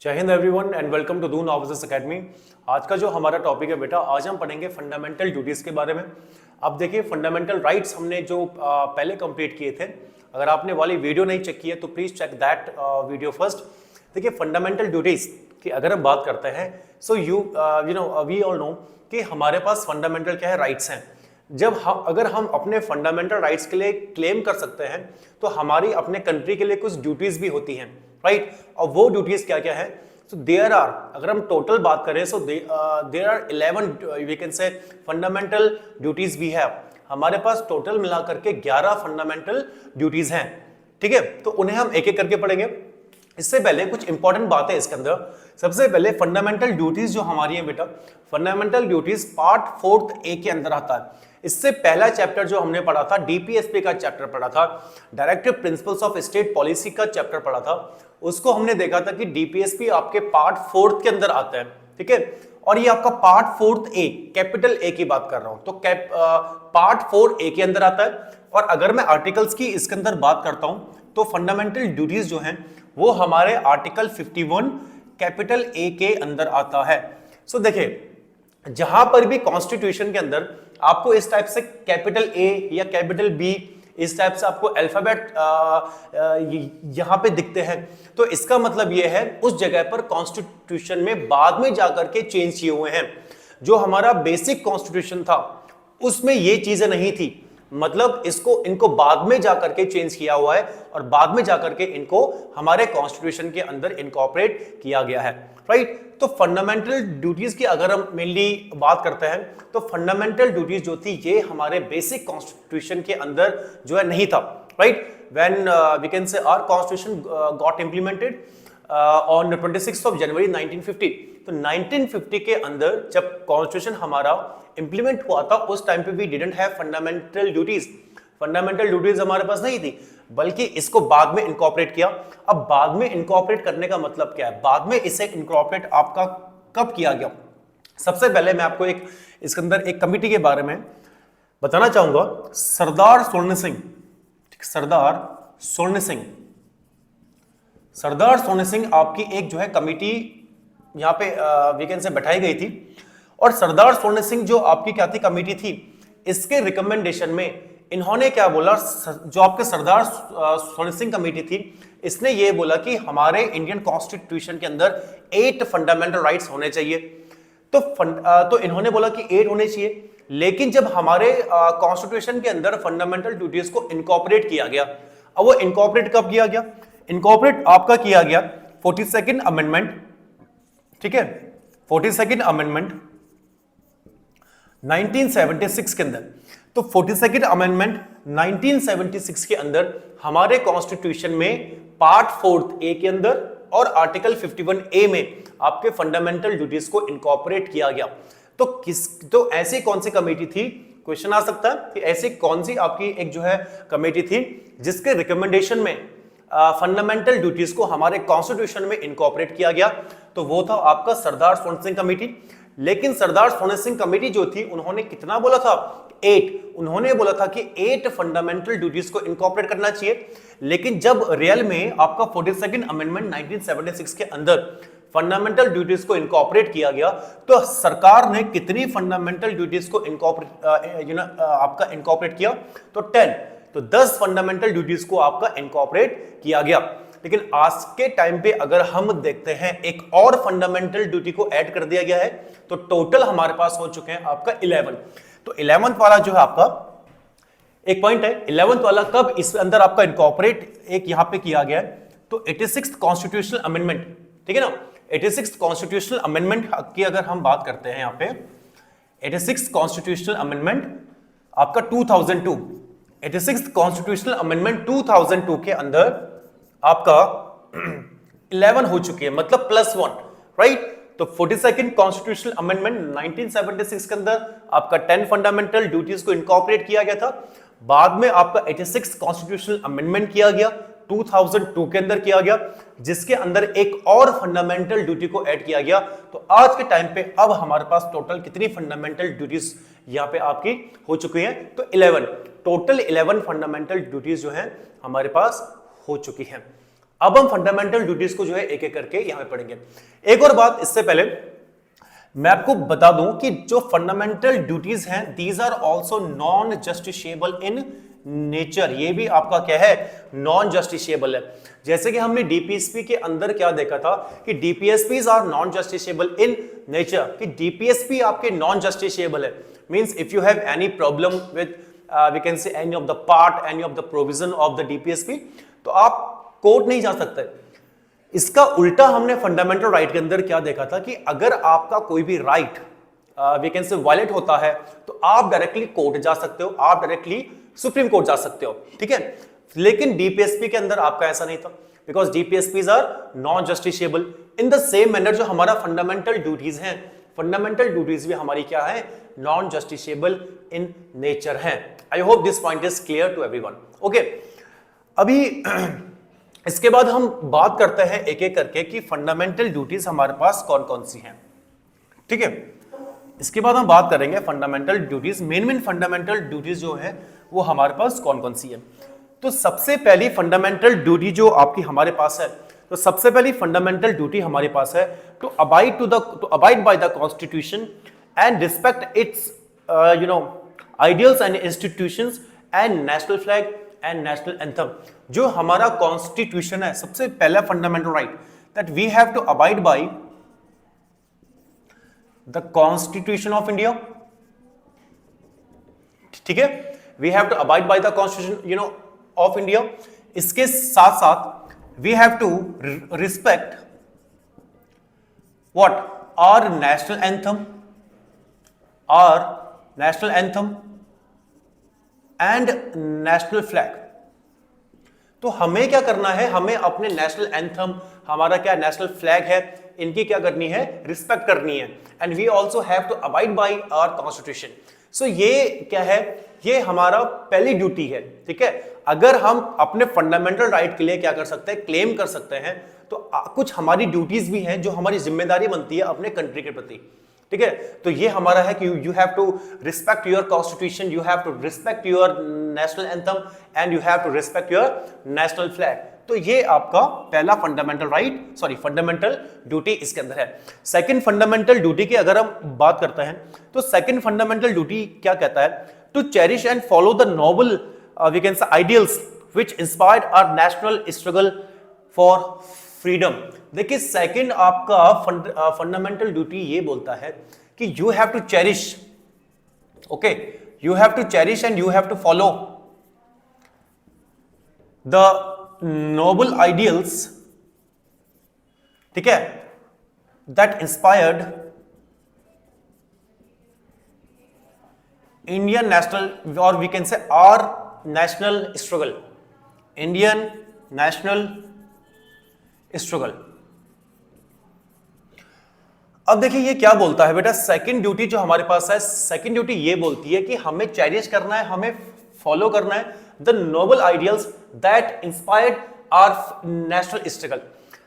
जय हिंद everyone and welcome to Doon officers academy. आज का जो हमारा टॉपिक है बेटा, आज हम पढ़ेंगे फंडामेंटल ड्यूटीज के बारे में। अब देखिए, फंडामेंटल राइट्स हमने जो पहले कंप्लीट किए थे, अगर आपने वाली वीडियो नहीं चेक की है तो please check that video first. देखिए, फंडामेंटल ड्यूटीज की अगर हम बात करते हैं, सो वी ऑल नो कि हमारे पास फंडामेंटल क्या है, राइट्स हैं। अगर हम अपने फंडामेंटल राइट्स के लिए क्लेम कर सकते हैं तो हमारी अपने कंट्री के लिए कुछ ड्यूटीज भी होती हैं, राइट। और वो ड्यूटीज क्या क्या है? सो देयर आर, अगर हम टोटल बात करें, so there are 11 we can say fundamental duties भी है। हमारे पास टोटल मिला करके 11 फंडामेंटल ड्यूटीज हैं, ठीक है। तो उन्हें हम एक एक करके पढ़ेंगे। इससे पहले कुछ इंपॉर्टेंट बातें इसके अंदर। सबसे पहले फंडामेंटल ड्यूटीज जो हमारी है बेटा, फंडामेंटल ड्यूटीज पार्ट 4 ए के अंदर आता है। इससे पहला चैप्टर जो हमने पढ़ा था, डीपीएसपी का चैप्टर पढ़ा था, directive principles of state policy का चैप्टर पढ़ा था। उसको हमने देखा था कि डीपीएसपी आपके पार्ट 4 के अंदर आता है, ठीक है। और ये आपका पार्ट 4 ए, कैपिटल ए की बात कर रहा हूं, तो पार्ट 4 ए के अंदर आता है। और अगर मैं आर्टिकल्स की इसके अंदर बात करता हूं तो फंडामेंटल ड्यूटीज जो हैं वो हमारे आर्टिकल 51 कैपिटल ए के अंदर आता है। सो देखिए, जहां पर भी कॉन्स्टिट्यूशन के अंदर आपको इस टाइप से कैपिटल ए या कैपिटल बी, इस टाइप से आपको अल्फाबेट यहां पे दिखते हैं, तो इसका मतलब यह है उस जगह पर कॉन्स्टिट्यूशन में बाद में जाकर के चेंज किए हुए हैं। जो हमारा बेसिक कॉन्स्टिट्यूशन था उसमें ये चीजें नहीं थी, मतलब इनको बाद में जाकर के चेंज किया हुआ है और बाद में जाकर के इनको हमारे कॉन्स्टिट्यूशन के अंदर इनकॉर्पोरेट किया गया है, राइट। तो फंडामेंटल ड्यूटीज की अगर हम मेनली बात करते हैं तो फंडामेंटल ड्यूटीज जो थी ये हमारे बेसिक कॉन्स्टिट्यूशन के अंदर जो है नहीं था, right. When we can say our constitution got implemented on 26 of January 1950। तो 1950 के अंदर जब कॉन्स्टिट्यूशन हमारा इंप्लीमेंट हुआ था, उस टाइम पे we didn't have fundamental duties. Fundamental duties हमारे पास नहीं थी, बल्कि इसको बाद में इनकॉर्पोरेट किया। अब बाद में इनकॉर्पोरेट करने का मतलब क्या है? बाद में इसे इनकॉर्पोरेट आपका कब किया गया? सबसे पहले मैं आपको इसके अंदर एक कमिटी के बारे में बताना चाहूंगा। सरदार स्वर्ण सिंह, सरदार स्वर्ण सिंह आपकी एक जो है कमिटी यहाँ पे वीकेंड से बैठाई गई थी। और सरदार स्वर्ण सिंह जो आपकी क्या थी, कमिटी थी, इसके रिकमेंडेशन में इन्होंने क्या बोला, जो आपके सरदार स्वर्ण सिंह कमेटी थी, इसने ये बोला कि हमारे इंडियन कॉन्स्टिट्यूशन के अंदर 8 फंडामेंटल राइट्स होने चाहिए। तो इन्होंने बोला कि 8 होने चाहिए। लेकिन जब हमारे कॉन्स्टिट्यूशन के अंदर फंडामेंटल ड्यूटीज को इनकॉर्पोरेट किया गया, अब वो इनकॉर्पोरेट कब किया गया? इनकॉर्पोरेट आपका किया गया 42nd अमेंडमेंट, ठीक है, 42nd अमेंडमेंट 1976 के अंदर। तो 42nd अमेंडमेंट 1976 के अंदर हमारे कॉन्स्टिट्यूशन में पार्ट 4 ए के अंदर और आर्टिकल 51 ए में आपके फंडामेंटल ड्यूटीज को इनकॉर्पोरेट किया गया। तो ऐसी कौन सी कमेटी थी? क्वेश्चन आ सकता है कि ऐसी कौन सी आपकी एक जो है कमेटी थी जिसके रिकमेंडेशन में फंडामेंटल ड्यूटीज को हमारे कॉन्स्टिट्यूशन में इनकॉर्पोरेट किया गया? तो वो था आपका सरदार स्वर्ण सिंह कमेटी। लेकिन सरदार स्वर्ण सिंह कमेटी जो थी, उन्होंने कितना बोला था? 8। उन्होंने बोला था कि 8 फंडामेंटल ड्यूटीज को इनकॉर्पोरेट करना चाहिए। लेकिन जब रियल में आपका 42nd अमेंडमेंट 1976 के अंदर फंडामेंटल ड्यूटीज को इनकॉर्पोरेट किया गया, तो सरकार ने कितनी फंडामेंटल ड्यूटीज को आपका इनकॉर्पोरेट किया? तो 10। तो 10 फंडामेंटल ड्यूटीज को आपका इनकॉर्पोरेट किया गया। लेकिन आज के टाइम पे अगर हम देखते हैं, एक और फंडामेंटल ड्यूटी को ऐड कर दिया गया है, तो टोटल हमारे पास हो चुके हैं आपका 11। तो 11th वाला जो है आपका एक पॉइंट है, 11th वाला कब इस अंदर आपका इनकॉर्पोरेट एक यहां पे किया गया है? तो 86th कॉन्स्टिट्यूशनल अमेंडमेंट, ठीक है ना। 86th कॉन्स्टिट्यूशनल अमेंडमेंट की अगर हम बात करते हैं यहाँ पे, 86th कॉन्स्टिट्यूशनल अमेंडमेंट आपका 2002, 86th कॉन्स्टिट्यूशनल अमेंडमेंट 2002 के अंदर आपका 11 हो चुकी है, मतलब +1, राइट। तो 42nd कॉन्स्टिट्यूशनल अमेंडमेंट 1976 के अंदर आपका 10 फंडामेंटल ड्यूटीज को इनकॉर्पोरेट किया गया था। बाद में आपका 86th कॉन्स्टिट्यूशनल अमेंडमेंट किया गया, 2002 के अंदर किया गया, जिसके अंदर एक और फंडामेंटल ड्यूटी को ऐड किया गया। तो आज के टाइम पे अब हमारे पास टोटल कितनी फंडामेंटल ड्यूटीज यहां पे आपकी हो चुकी हैं? तो 11, टोटल 11 फंडामेंटल ड्यूटीज जो है हमारे पास हो चुकी है। अब हम फंडामेंटल ड्यूटीज को जो है एक एक करके यहां पे पढ़ेंगे। एक और बात इससे पहले मैं आपको बता दूं कि जो फंडामेंटल ड्यूटीज हैं these are also non justiciable in nature. ये भी आपका क्या है, नॉन जस्टिशिएबल है। जैसे कि हमने डीपीएसपी के अंदर क्या देखा था कि DPSPs are non justiciable in nature, कि डीपीएसपी आपके नॉन जस्टिशिएबल है। Means if you have any problem with we can say any of the part, any of the provision of the DPSP, तो आप कोर्ट नहीं जा सकते। इसका उल्टा हमने फंडामेंटल राइट के अंदर क्या देखा था कि अगर आपका कोई भी right we can say violate होता है तो आप डायरेक्टली कोर्ट जा सकते हो, आप डायरेक्टली सुप्रीम कोर्ट जा सकते हो, ठीक है। लेकिन डीपीएसपी के अंदर आपका ऐसा नहीं था, because DPSPs are non justiciable. In the same manner जो हमारा फंडामेंटल ड्यूटीज हैं, फंडामेंटल ड्यूटीज भी हमारी क्या है, नॉन जस्टिशिएबल इन नेचर हैं। I hope this point is clear to everyone. Okay, अभी इसके बाद हम बात करते हैं एक एक करके कि फंडामेंटल ड्यूटीज हमारे पास कौन कौन सी हैं, ठीक है। इसके बाद हम बात करेंगे fundamental duties, main fundamental duties जो है वो हमारे पास कौन कौन सी है। तो सबसे पहली फंडामेंटल ड्यूटी जो आपकी हमारे पास है, तो सबसे पहली फंडामेंटल ड्यूटी हमारे पास है to abide by the constitution and respect its ideals and institutions and national flag and national anthem. जो हमारा कॉन्स्टिट्यूशन है, सबसे पहला fundamental right that we have to abide by the constitution of India, ठीक है। We have to abide by the constitution of India. इसके साथ साथ we have to respect what, our national anthem and national flag. तो हमें क्या करना है, हमें अपने नेशनल एंथम, हमारा क्या नेशनल फ्लैग है, इनकी क्या करनी है, रिस्पेक्ट करनी है। And we also have to abide by our constitution. So ये क्या है, ये हमारा पहली ड्यूटी है, ठीक है। अगर हम अपने फंडामेंटल राइट के लिए क्या कर सकते हैं, क्लेम कर सकते हैं, तो कुछ हमारी ड्यूटीज भी हैं जो हमारी जिम्मेदारी बनती है अपने कंट्री के प्रति, ठीक है। तो ये हमारा है कि you have to respect your constitution, you have to respect your national anthem and you have to respect your national flag. तो ये आपका पहला फंडामेंटल राइट, फंडामेंटल ड्यूटी इसके अंदर है। सेकंड फंडामेंटल ड्यूटी की अगर हम बात करते हैं तो सेकंड फंडामेंटल ड्यूटी क्या कहता है, to cherish and follow the noble we can say ideals which inspired our national struggle for freedom. देखिए सेकंड आपका फंडामेंटल ड्यूटी ये बोलता है कि you have to cherish, okay, you have to cherish and you have to follow the noble ideals, ठीक है, that inspired Indian national और we can say our national struggle, Indian national struggle. अब देखिए ये क्या बोलता है बेटा, सेकंड ड्यूटी जो हमारे पास है, सेकंड ड्यूटी ये बोलती है कि हमें चेरिश करना है, हमें फॉलो करना है the noble ideals that inspired our national struggle.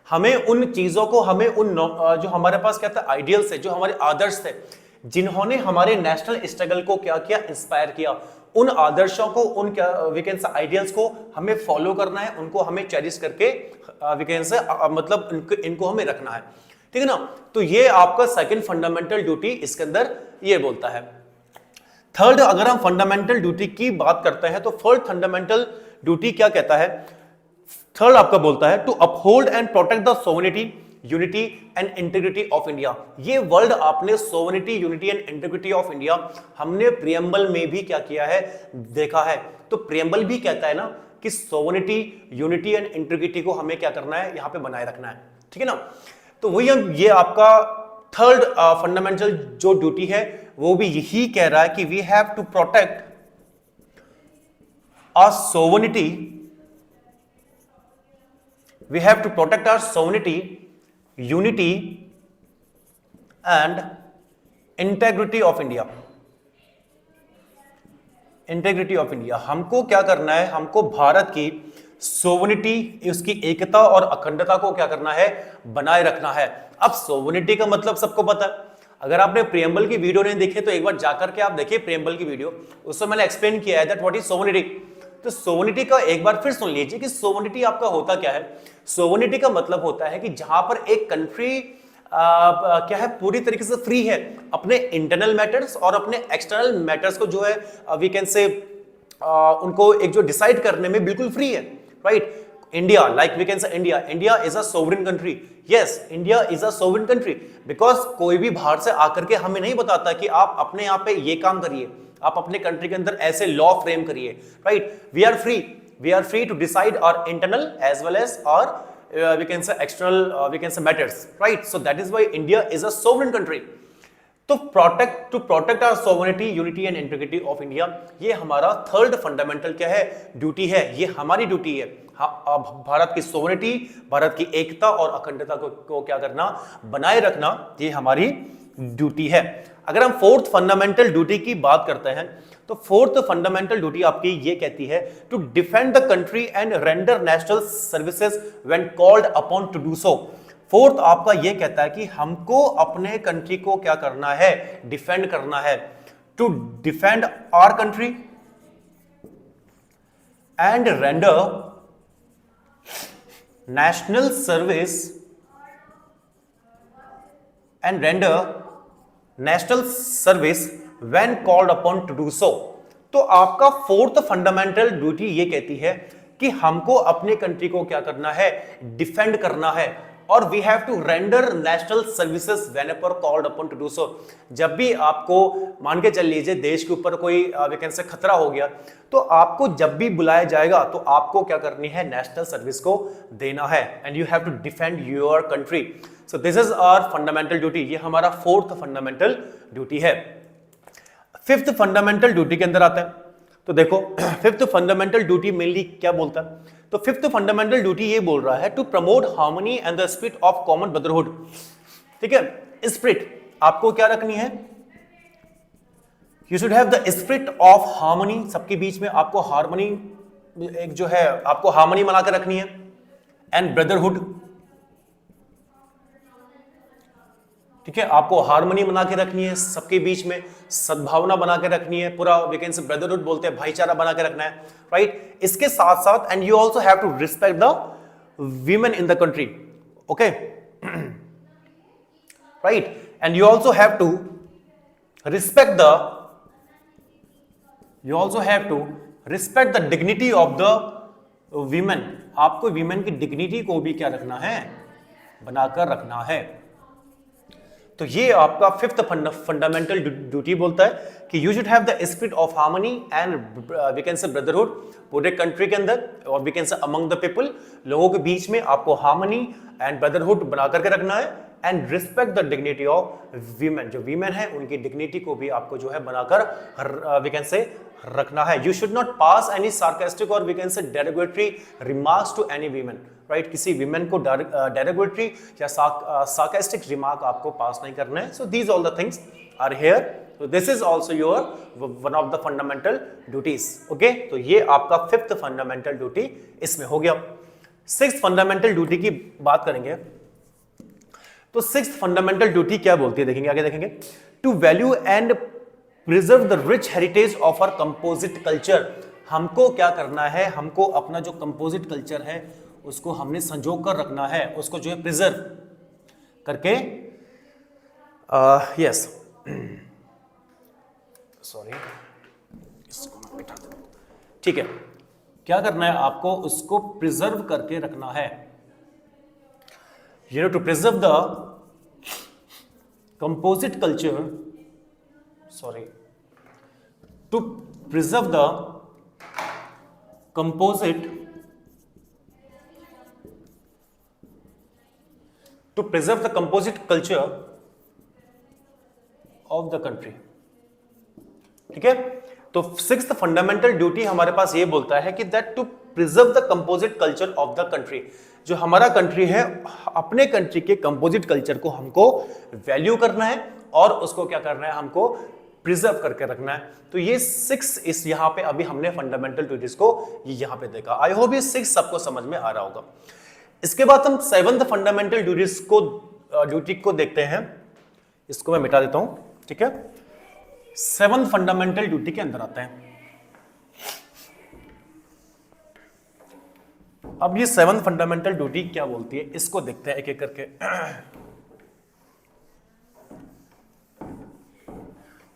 हमें उन चीजों को, हमें उन जो हमारे पास क्या था आइडियल्स है, जो हमारे आदर्श थे, जिन्होंने हमारे नेशनल स्ट्रगल को क्या किया, इंस्पायर किया, उन आदर्शों को, उन क्या वी कैन से आइडियल्स को हमें फॉलो करना है, उनको हमें चेरिश करके वी कैन से मतलब इनको हमें रखना है, ठीक है ना। तो ये आपका सेकंड फंडामेंटल ड्यूटी इसके अंदर ये बोलता है। थर्ड अगर हम फंडामेंटल ड्यूटी की बात करते हैं तो थर्ड फंडामेंटल ड्यूटी क्या कहता है, थर्ड आपका बोलता है to uphold and protect the sovereignty, unity and integrity of India. ये वर्ड आपने sovereignty, unity and integrity of India हमने प्रियम्बल में भी क्या किया है, देखा है। तो प्रियम्बल भी कहता है ना कि सोवरेनिटी, यूनिटी एंड इंटीग्रिटी को हमें क्या करना है, यहां पे बनाए रखना है, ठीक है ना। तो वही हम, ये आपका थर्ड फंडामेंटल जो ड्यूटी है वो भी यही कह रहा है कि we have to protect our sovereignty, we have to protect our sovereignty, unity and integrity of India. Integrity of India, हमको क्या करना है, हमको भारत की सोवरेनिटी, उसकी एकता और अखंडता को क्या करना है, बनाए रखना है। अब सोवरेनिटी का मतलब सबको पता है, अगर आपने प्रियम्बल की वीडियो नहीं देखी तो एक बार जाकर के आप देखिए प्रियम्बल की वीडियो, उसमें मैंने एक्सप्लेन किया है दैट व्हाट इज सोवरेनिटी। तो सोवरेनिटी का एक बार फिर सुन लीजिए कि सोवरेनिटी आपका होता क्या है। सोवरेनिटी का मतलब होता है कि जहां पर एक कंट्री क्या है, पूरी तरीके से फ्री है अपने इंटरनल मैटर्स और अपने एक्सटर्नल मैटर्स को जो है वी कैन से उनको एक जो डिसाइड करने में बिल्कुल फ्री है, right. India, like we can say India is a sovereign country. Yes, India is a sovereign country because कोई भी बाहर से आकर के हमें नहीं बताता कि आप अपने यहाँ पे ये काम करिए, आप अपने कंट्री के अंदर ऐसे लॉ फ्रेम करिए, right. We are free to decide our internal as well as और we can say external we can say matters, right? So that is why India is a sovereign country. तो to protect our sovereignty, unity and integrity of India, ये हमारा third fundamental क्या है, duty है, ये हमारी duty है। भारत की सोवरेनिटी, भारत की एकता और अखंडता को क्या करना, बनाए रखना, ये हमारी ड्यूटी है। अगर हम फोर्थ फंडामेंटल ड्यूटी की बात करते हैं तो फोर्थ फंडामेंटल ड्यूटी आपकी ये कहती है to defend the country and render national services when called upon to do so. Fourth आपका ये कहता है कि हमको अपने कंट्री को क्या करना है, डिफेंड करना है। To defend our country and render national service and render national service when called upon to do so. तो आपका फोर्थ फंडामेंटल ड्यूटी ये कहती है कि हमको अपने कंट्री को क्या करना है, डिफेंड करना है और we have to render national services whenever called upon to do so. जब भी आपको मान के चल लीजिए देश के ऊपर कोई वैकेंसी से खतरा हो गया तो आपको जब भी बुलाया जाएगा तो आपको क्या करनी है, नेशनल सर्विस को देना है and you have to defend your country. So this is our fundamental duty, ये हमारा फोर्थ फंडामेंटल ड्यूटी है। फिफ्थ फंडामेंटल ड्यूटी के अंदर आता है तो देखो फिफ्थ फंडामेंटल ड्यूटी मेनली क्या बोलता है, तो फिफ्थ फंडामेंटल ड्यूटी ये बोल रहा है to promote harmony and the spirit of common brotherhood. ठीक है, स्पिरिट आपको क्या रखनी है, you should have the spirit of harmony, सबके बीच में आपको हार्मनी एक जो है आपको हार्मनी बना कर रखनी है एंड ब्रदरहुड। ठीक है, आपको हार्मनी बना के रखनी है, सबके बीच में सद्भावना बना के रखनी है, पूरा वी कैन से ब्रदरहुड बोलते हैं, भाईचारा बना के रखना है, राइट। इसके साथ साथ and you also have to respect the women in the country, okay, right. And you also have to respect the dignity of the women. आपको वीमेन की डिग्निटी को भी क्या रखना है, बनाकर रखना है। तो ये आपका फिफ्थ फंडामेंटल ड्यूटी बोलता है कि you should have the spirit of harmony and we can say brotherhood पूरे कंट्री के अंदर और we can say among the people, लोगों के बीच में आपको हार्मनी एंड ब्रदरहुड बना करके रखना है and respect the dignity of women. जो वीमेन है उनकी डिग्निटी को भी आपको जो है बनाकर वी कैन से रखना है। You should not pass any sarcastic और we can say derogatory remarks to any women, right. किसी वीमेन को डेरोगेटरी या सार्कास्टिक रिमार्क आपको पास नहीं करना है। So these all the things are here. So this is also your one of the fundamental duties, okay? तो ये आपका फिफ्थ फंडामेंटल ड्यूटी इसमें हो गया। सिक्स्थ फंडामेंटल ड्यूटी की बात करेंगे तो सिक्स्थ फंडामेंटल ड्यूटी क्या बोलती है, देखेंगे आगे देखेंगे। To value and preserve the rich heritage of our composite culture. हमको क्या करना है, हमको अपना जो कंपोजिट कल्चर है उसको हमने संजो कर रखना है, उसको जो है प्रिजर्व करके यस सॉरी इसको मैं मिटा दूं, ठीक है। क्या करना है आपको, उसको प्रिजर्व करके रखना है। You know to preserve the composite culture, sorry, to preserve the composite, to preserve the composite culture of the country. ठीक है, तो सिक्स्थ फंडामेंटल ड्यूटी हमारे पास ये बोलता है कि that to preserve the composite culture of the country. जो हमारा कंट्री है, अपने कंट्री के कंपोजिट कल्चर को हमको वैल्यू करना है और उसको क्या करना है, हमको प्रिजर्व करके रखना है। तो ये सिक्स इस यहाँ पे अभी हमने फंडामेंटल ड्यूटीज को ये यहाँ पे देखा। आई होप ये सिक्स सबको समझ में आ रहा होगा। इसके बाद हम सेवंथ फंडामेंटल ड्यूटी को देखते हैं। इसको मैं मिटा देता हूं, ठीक है। सेवंथ फंडामेंटल ड्यूटी के अंदर आता है अब ये 7th फंडामेंटल ड्यूटी क्या बोलती है, इसको देखते हैं एक एक करके।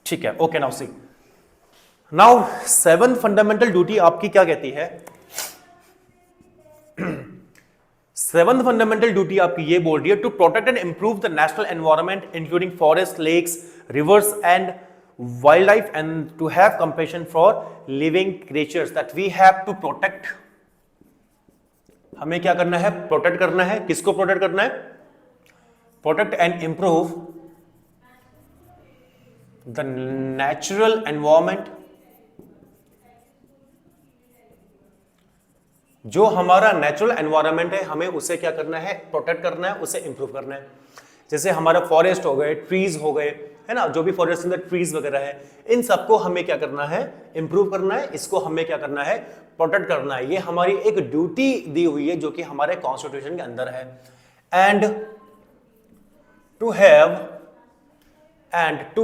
ठीक है, okay, now see, now 7th fundamental duty आपकी क्या कहती है? 7th फंडामेंटल ड्यूटी आपकी ये बोल रही है to protect and improve the national environment including forest, lakes, rivers and wild life and to have compassion for living creatures that we have to protect. हमें क्या करना है? प्रोटेक्ट करना है। किसको प्रोटेक्ट करना है? Protect and improve the natural environment, जो हमारा नेचुरल एनवायरनमेंट है हमें उसे क्या करना है? प्रोटेक्ट करना है, उसे इंप्रूव करना है। जैसे हमारा फॉरेस्ट हो गए, ट्रीज हो गए, है ना, जो भी फॉरेस्ट के अंदर ट्रीज वगैरह है, इन सबको हमें क्या करना है? इंप्रूव करना है। इसको हमें क्या करना है? प्रोटेक्ट करना है। ये हमारी एक ड्यूटी दी हुई है जो कि हमारे कॉन्स्टिट्यूशन के अंदर है। And to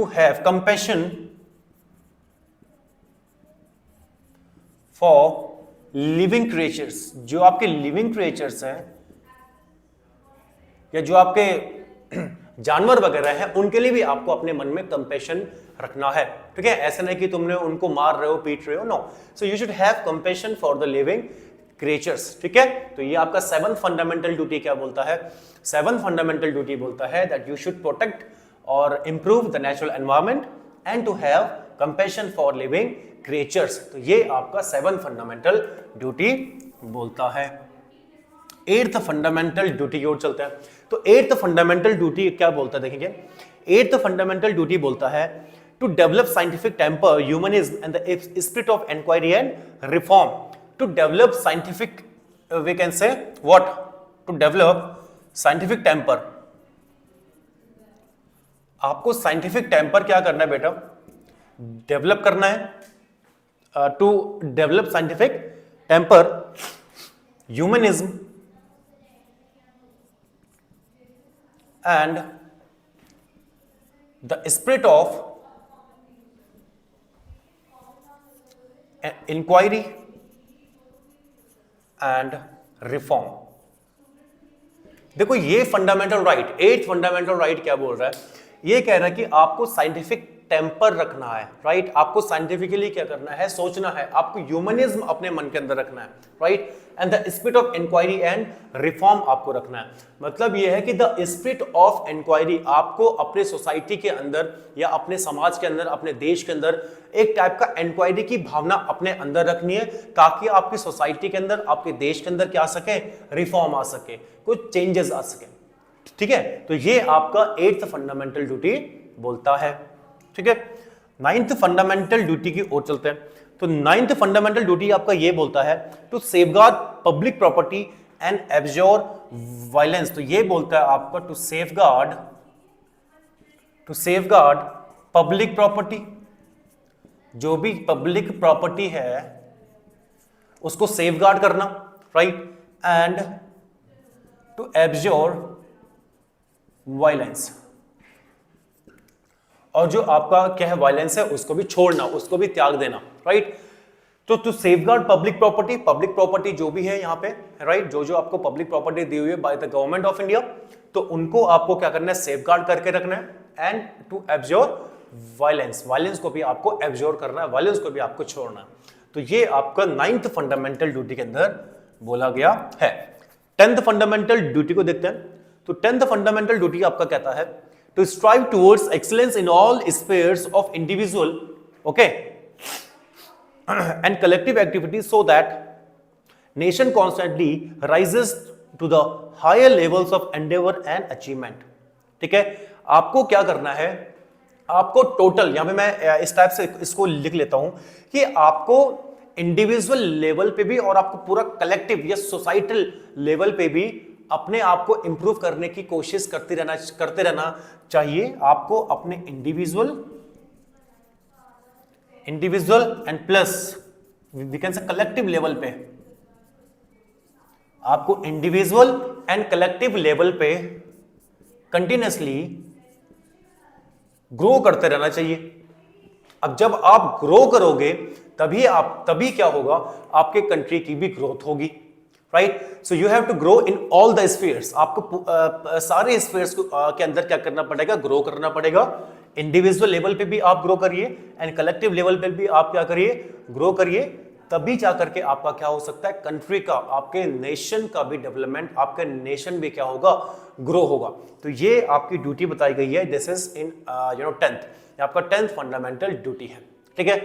have compassion for living creatures, जो आपके लिविंग क्रिएचर्स हैं या जो आपके जानवर वगैरह हैं, उनके लिए भी आपको अपने मन में कंपैशन रखना है। ठीक है, ऐसा नहीं कि तुमने उनको मार रहे हो, पीट रहे हो, no. So you should have compassion for the living creatures. ठीक है, तो ये आपका 7th फंडामेंटल ड्यूटी क्या बोलता है? 7th फंडामेंटल ड्यूटी बोलता है दैट यू शुड प्रोटेक्ट और improve the natural environment and to have compassion for living creatures. तो ये आपका 7th फंडामेंटल ड्यूटी बोलता है। 8th फंडामेंटल ड्यूटी की ओर चलते हैं। तो 8th फंडामेंटल ड्यूटी क्या बोलता है, देखेंगे। 8th फंडामेंटल ड्यूटी बोलता है to develop scientific temper, humanism and the spirit of inquiry and reform. To develop scientific, we can say what? To develop scientific temper. आपको साइंटिफिक टेम्पर क्या करना है बेटा? डेवलप करना है। To develop scientific temper, humanism and the spirit of inquiry and reform. देखो ये fundamental right, 8th fundamental right क्या बोल रहा है? ये कह रहा है कि आपको साइंटिफिक टेम्पर रखना है, राइट। आपको साइंटिफिकली क्या करना है? सोचना है। आपको ह्यूमनिज्म अपने मन के अंदर रखना है, right. And the spirit of inquiry and reform आपको रखना है। मतलब ये है कि द स्पिरिट ऑफ इंक्वायरी, आपको अपने सोसाइटी के अंदर या अपने समाज के अंदर, अपने देश के अंदर एक टाइप का इंक्वायरी की भावना अपने अंदर रखनी है, ताकि आपकी सोसाइटी के अंदर, आपके देश के अंदर क्या आ सके? रिफॉर्म आ सके, कुछ चेंजेस आ सके। ठीक है, तो ये आपका 8th फंडामेंटल ड्यूटी बोलता है। ठीक है, 9th फंडामेंटल ड्यूटी की ओर चलते हैं। तो 9th फंडामेंटल ड्यूटी आपका ये बोलता है to safeguard public property and abjure violence. तो ये बोलता है आपका टू सेफगार्ड पब्लिक प्रॉपर्टी, जो भी पब्लिक प्रॉपर्टी है उसको सेफगार्ड करना, राइट। एंड टू एब्जॉर वायलेंस, और जो आपका क्या है वायलेंस है उसको भी छोड़ना, उसको भी त्याग देना, राइट। तो टू सेफगार्ड पब्लिक प्रॉपर्टी जो भी है यहाँ पे, राइट, जो आपको पब्लिक प्रॉपर्टी दी हुई है by the government of India, तो उनको आपको क्या करना है? सेफगार्ड करके रखना है। एंड टू एब्जॉर्ब वायलेंस को भी आपको एब्जॉर्ब करना है, वायलेंस को भी आपको छोड़ना है। तो ये आपका 9th फंडामेंटल ड्यूटी के अंदर बोला गया है। 10th फंडामेंटल ड्यूटी को देखते हैं। तो 10th फंडामेंटल ड्यूटी आपका कहता है to strive towards excellence in all spheres of individual, okay, and collective activities so that nation constantly rises to the higher levels of endeavor and achievement। ठीक है, आपको क्या करना है? आपको टोटल, यहां पे मैं इस टाइप से इसको लिख लेता हूं कि आपको इंडिविजुअल लेवल पे भी और आपको पूरा कलेक्टिव या सोसाइटल लेवल पे भी अपने आप को इंप्रूव करने की कोशिश करते रहना चाहिए। आपको अपने individual and plus we can say collective level पे, आपको इंडिविजुअल एंड कलेक्टिव लेवल पे कंटिन्यूअसली ग्रो करते रहना चाहिए। अब जब आप ग्रो करोगे तभी क्या होगा? आपके कंट्री की भी ग्रोथ होगी, right? So you have to grow in all the spheres, आपको सारे स्फीयर्स के अंदर क्या करना पड़ेगा, ग्रो करना पड़ेगा। इंडिविजुअल लेवल पे भी आप ग्रो करिए एंड कलेक्टिव लेवल पे भी आप क्या करिए, ग्रो करिए, तभी जा करके आपका क्या हो सकता है, कंट्री का, आपके नेशन का भी डेवलपमेंट, आपका नेशन भी क्या होगा, ग्रो होगा। तो ये आपकी ड्यूटी बताई गई है, दिस इज इन 10th, आपका 10th फंडामेंटल ड्यूटी है, ठीक है।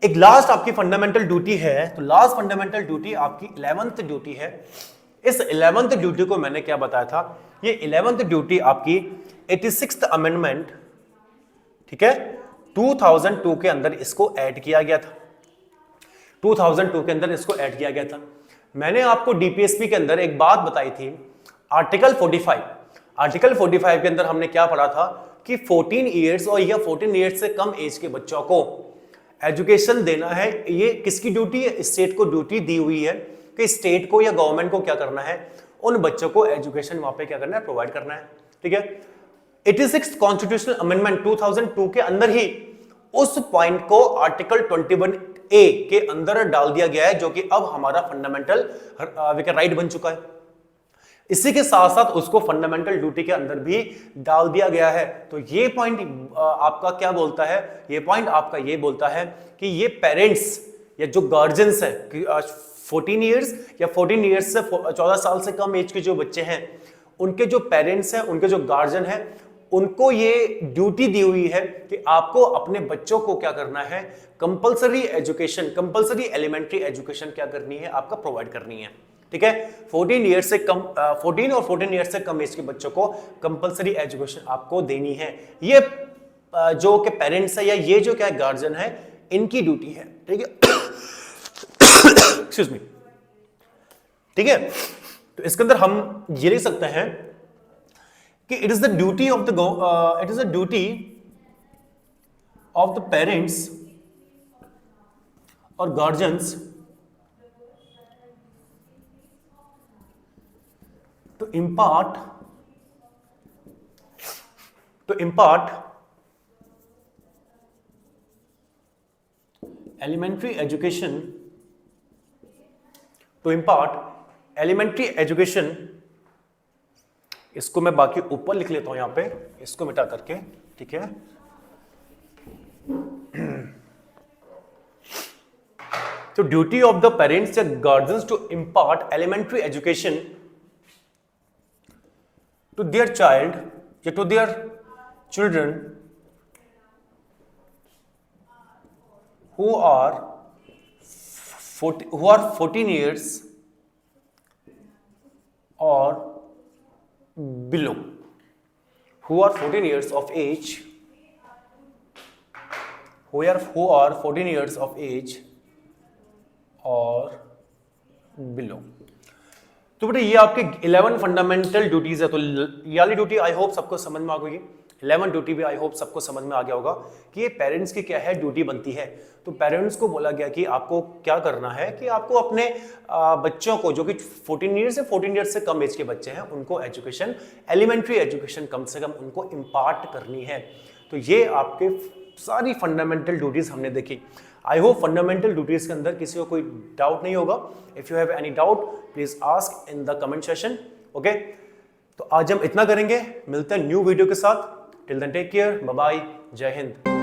एक लास्ट आपकी फंडामेंटल ड्यूटी है, तो लास्ट फंडामेंटल ड्यूटी आपकी 11th ड्यूटी है। इस 11th ड्यूटी को मैंने क्या बताया था, ये 11th ड्यूटी आपकी 86th अमेंडमेंट, ठीक है, 2002 के अंदर इसको ऐड किया गया था, 2002 के अंदर इसको ऐड किया गया था। मैंने आपको डीपीएसपी के अंदर एक बात बताई थी, आर्टिकल 45, आर्टिकल 45 के अंदर हमने क्या पढ़ा था कि 14 ईयर्स और या 14 ईयर्स से कम एज के बच्चों को एजुकेशन देना है। ये किसकी ड्यूटी है, स्टेट को ड्यूटी दी हुई है कि स्टेट को या गवर्नमेंट को क्या करना है, उन बच्चों को एजुकेशन वहां पे क्या करना है, प्रोवाइड करना है, ठीक है। 86th कॉन्स्टिट्यूशनल अमेंडमेंट 2002 के अंदर ही उस पॉइंट को आर्टिकल 21A के अंदर डाल दिया गया है, जो कि अब हमारा फंडामेंटल राइट बन चुका है। इसी के साथ साथ उसको फंडामेंटल ड्यूटी के अंदर भी डाल दिया गया है। तो ये पॉइंट आपका क्या बोलता है, ये पॉइंट आपका ये बोलता है कि ये पेरेंट्स या जो गार्जियंस है, 14 ईयर्स या 14 ईयर्स से 14 साल से कम एज के जो बच्चे हैं, उनके जो पेरेंट्स हैं, उनके जो गार्जियन हैं, उनको ये ड्यूटी दी हुई है कि आपको अपने बच्चों को क्या करना है, compulsory education, compulsory elementary education क्या करनी है, आपका प्रोवाइड करनी है, ठीक है। 14 ईयर्स से कम 14 और 14 ईयर्स से कम एज के बच्चों को कंपलसरी एजुकेशन आपको देनी है। ये जो के पेरेंट्स है या ये जो क्या गार्जियन है, इनकी ड्यूटी है, ठीक है। एक्सक्यूज मी, ठीक है। तो इसके अंदर हम ये लिख सकते हैं कि it is the duty of the it is the duty of the parents और guardians to impart elementary education, इसको मैं बाकी ऊपर लिख लेता हूं यहां पे, इसको मिटा करके, ठीक है। तो ड्यूटी ऑफ द पेरेंट्स या guardians to impart elementary education to their child, to their children who are 14 years or below, who are 14 years of age, who are 14 years of age or below। तो बेटे ये आपके 11 fundamental duties है। तो ये वाली duty I hope सबको समझ में आ गई, 11 ड्यूटी भी आई होप सबको समझ में आ गया होगा कि ये पेरेंट्स की क्या है, ड्यूटी बनती है। तो पेरेंट्स को बोला गया कि आपको क्या करना है कि आपको अपने बच्चों को, जो कि 14 ईयर्स से 14 ईयर्स से कम एज के बच्चे हैं, उनको एजुकेशन, एलिमेंट्री एजुकेशन कम से कम उनको इम्पार्ट करनी है। तो ये आपके सारी फंडामेंटल ड्यूटीज हमने देखी। आई होप फंडामेंटल ड्यूटीज के अंदर किसी को कोई डाउट नहीं होगा। If you have any doubt please ask in the comment session, okay. तो आज हम इतना करेंगे, मिलते हैं न्यू वीडियो के साथ। Till then take care, bye bye, जय हिंद।